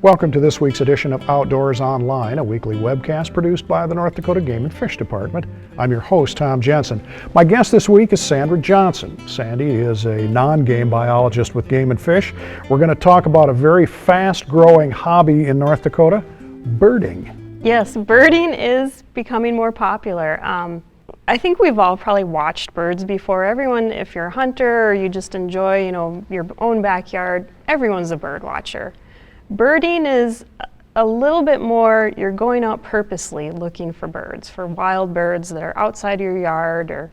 Welcome to this week's edition of Outdoors Online, a weekly webcast produced by the North Dakota Game and Fish Department. I'm your host, Tom Jensen. My guest this week is Sandra Johnson. Sandy is a non-game biologist with Game and Fish. We're going to talk about a very fast-growing hobby in North Dakota, birding. Yes, birding is becoming more popular. I think we've all probably watched birds before. Everyone, if you're a hunter or you just enjoy, your own backyard, everyone's a bird watcher. Birding is a little bit more, you're going out purposely looking for birds, for wild birds that are outside your yard, or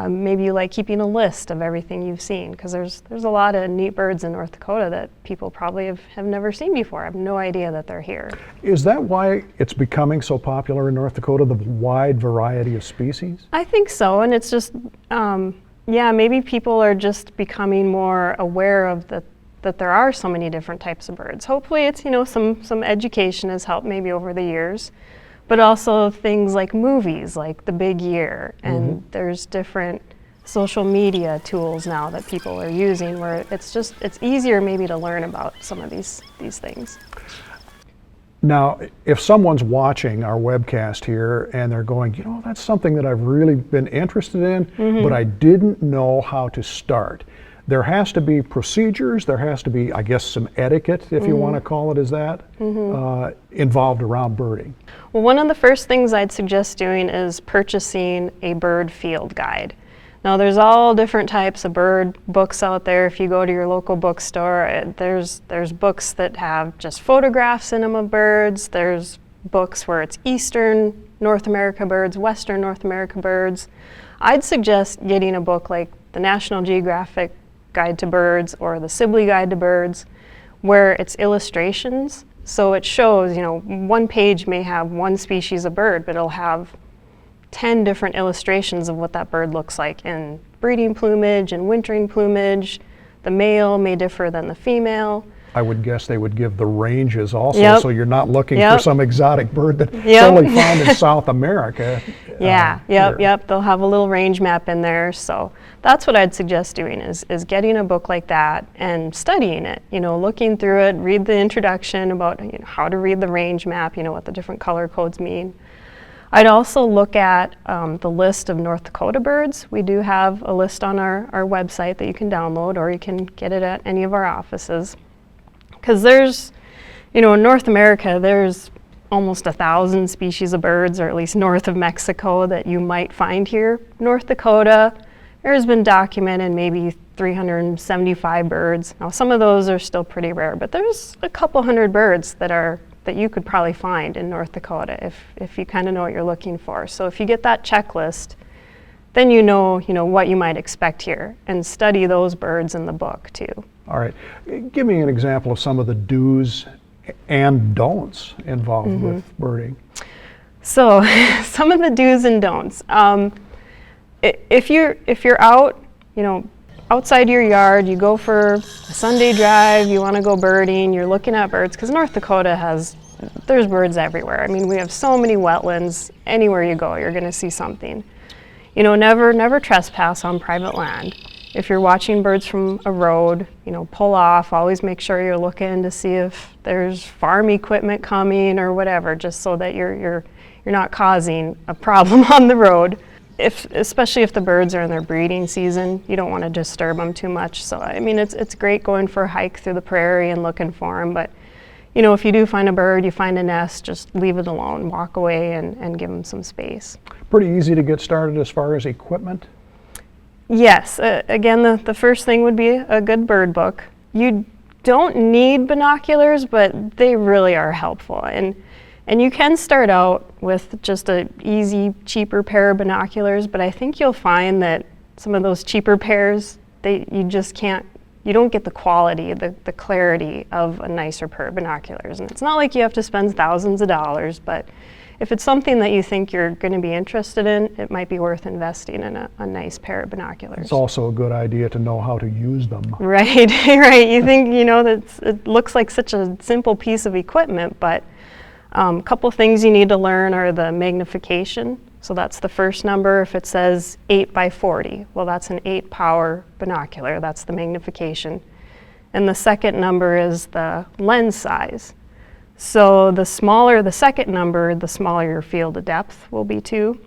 maybe you like keeping a list of everything you've seen, because there's a lot of neat birds in North Dakota that people probably have never seen before. I have no idea that they're here. Is that why it's becoming so popular in North Dakota, the wide variety of species? I think so, and it's just, maybe people are just becoming more aware of that there are so many different types of birds. Hopefully it's, some education has helped maybe over the years, but also things like movies, like The Big Year, and there's different social media tools now that people are using where it's easier maybe to learn about some of these things. Now, if someone's watching our webcast here and they're going, that's something that I've really been interested in, but I didn't know how to start. There has to be procedures, there has to be, I guess, some etiquette, if you want to call it as that, involved around birding. Well, one of the first things I'd suggest doing is purchasing a bird field guide. Now, there's all different types of bird books out there. If you go to your local bookstore, there's books that have just photographs in them of birds. There's books where it's Eastern North America birds, Western North America birds. I'd suggest getting a book like the National Geographic Guide to Birds or the Sibley Guide to Birds, where it's illustrations. So it shows, one page may have one species of bird, but it'll have 10 different illustrations of what that bird looks like in breeding plumage and wintering plumage. The male may differ than the female. I would guess they would give the ranges also, so you're not looking for some exotic bird that's only found in South America. They'll have a little range map in there. So that's what I'd suggest doing is getting a book like that and studying it, looking through it, read the introduction about how to read the range map, what the different color codes mean. I'd also look at the list of North Dakota birds. We do have a list on our website that you can download, or you can get it at any of our offices. Because there's, in North America, there's almost 1,000 species of birds, or at least north of Mexico, that you might find here. North Dakota, there's been documented maybe 375 birds. Now, some of those are still pretty rare, but there's a couple hundred birds that you could probably find in North Dakota if you kind of know what you're looking for. So if you get that checklist, then you know what you might expect here, and study those birds in the book too. All right, give me an example of some of the do's and don'ts involved with birding. So, some of the do's and don'ts. If you're out, outside your yard, you go for a Sunday drive, you want to go birding, you're looking at birds, because North Dakota there's birds everywhere. I mean, we have so many wetlands. Anywhere you go, you're going to see something. Never trespass on private land. If you're watching birds from a road, pull off. Always make sure you're looking to see if there's farm equipment coming or whatever, just so that you're not causing a problem on the road. Especially if the birds are in their breeding season, you don't want to disturb them too much. So it's great going for a hike through the prairie and looking for them, but if you do find a bird, you find a nest, just leave it alone, walk away and give them some space. Pretty easy to get started as far as equipment? Yes, again, the first thing would be a good bird book. You don't need binoculars, but they really are helpful. And you can start out with just an easy, cheaper pair of binoculars, but I think you'll find that some of those cheaper pairs, you don't get the quality, the clarity of a nicer pair of binoculars. And it's not like you have to spend thousands of dollars, but if it's something that you think you're going to be interested in, it might be worth investing in a nice pair of binoculars. It's also a good idea to know how to use them. Right, right. You think, that it looks like such a simple piece of equipment, but a couple things you need to learn are the magnification. So that's the first number. If it says 8 by 40, well, that's an 8 power binocular. That's the magnification. and the second number is the lens size. So the smaller the second number, the smaller your field of depth will be too.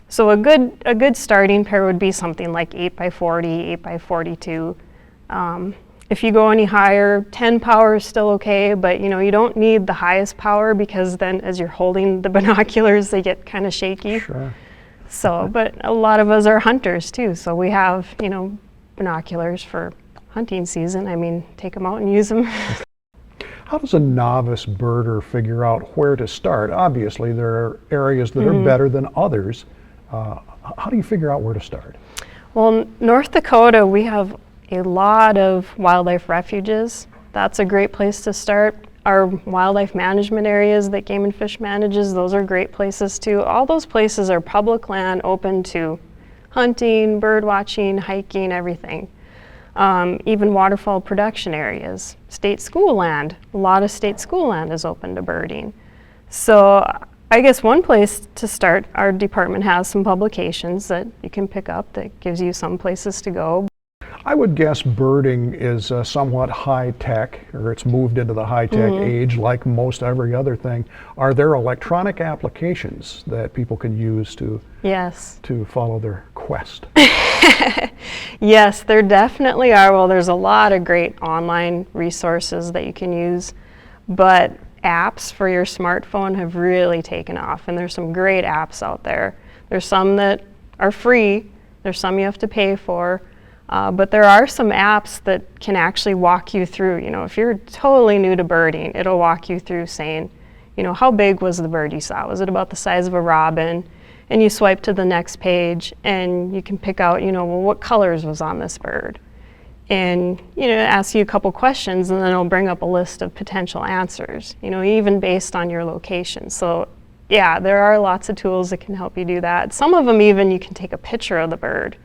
So a good starting pair would be something like 8x40, 8x42. If you go any higher, 10 power is still okay, but you don't need the highest power, because then as you're holding the binoculars, they get kind of shaky. Sure. So, but a lot of us are hunters too, so we have, binoculars for hunting season. I mean, take them out and use them. How does a novice birder figure out where to start? Obviously, there are areas that are better than others. How do you figure out where to start? Well, North Dakota, we have a lot of wildlife refuges. That's a great place to start. Our wildlife management areas that Game and Fish manages, those are great places too. All those places are public land open to hunting, bird watching, hiking, everything. Even waterfowl production areas. State school land, a lot of state school land is open to birding. So I guess one place to start, our department has some publications that you can pick up that gives you some places to go. I would guess birding is somewhat high-tech, or it's moved into the high-tech age like most every other thing. Are there electronic applications that people can use to follow their quest? Yes, there definitely are. Well, there's a lot of great online resources that you can use, but apps for your smartphone have really taken off, and there's some great apps out there. There's some that are free, there's some you have to pay for. But there are some apps that can actually walk you through, if you're totally new to birding, it'll walk you through saying, how big was the bird you saw? Was it about the size of a robin? And you swipe to the next page and you can pick out, well, what colors was on this bird? And, ask you a couple questions, and then it'll bring up a list of potential answers, even based on your location. So yeah, there are lots of tools that can help you do that. Some of them even you can take a picture of the bird.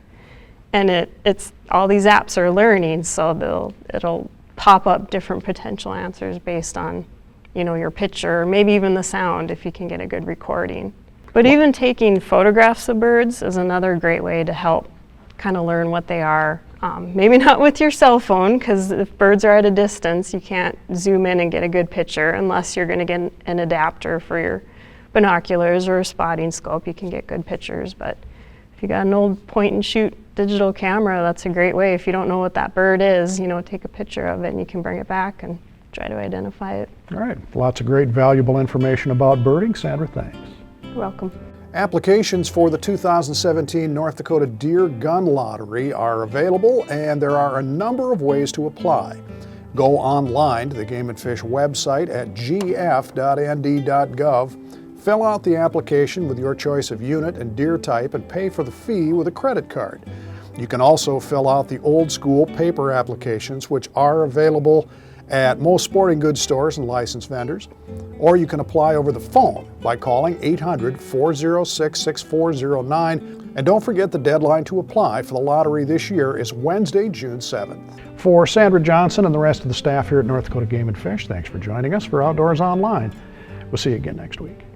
And it's all these apps are learning, so it'll pop up different potential answers based on, your picture, or maybe even the sound if you can get a good recording. But even taking photographs of birds is another great way to help kind of learn what they are. Maybe not with your cell phone, because if birds are at a distance, you can't zoom in and get a good picture unless you're going to get an adapter for your binoculars or a spotting scope. You can get good pictures, but if you got an old point and shoot digital camera, that's a great way. If you don't know what that bird is, take a picture of it and you can bring it back and try to identify it. All right, lots of great valuable information about birding. Sandra, thanks. You're welcome. Applications for the 2017 North Dakota Deer Gun Lottery are available, and there are a number of ways to apply. Go online to the Game and Fish website at gf.nd.gov. Fill out the application with your choice of unit and deer type and pay for the fee with a credit card. You can also fill out the old school paper applications, which are available at most sporting goods stores and licensed vendors, or you can apply over the phone by calling 800-406-6409. And don't forget the deadline to apply for the lottery this year is Wednesday, June 7th. For Sandra Johnson and the rest of the staff here at North Dakota Game and Fish, thanks for joining us for Outdoors Online. We'll see you again next week.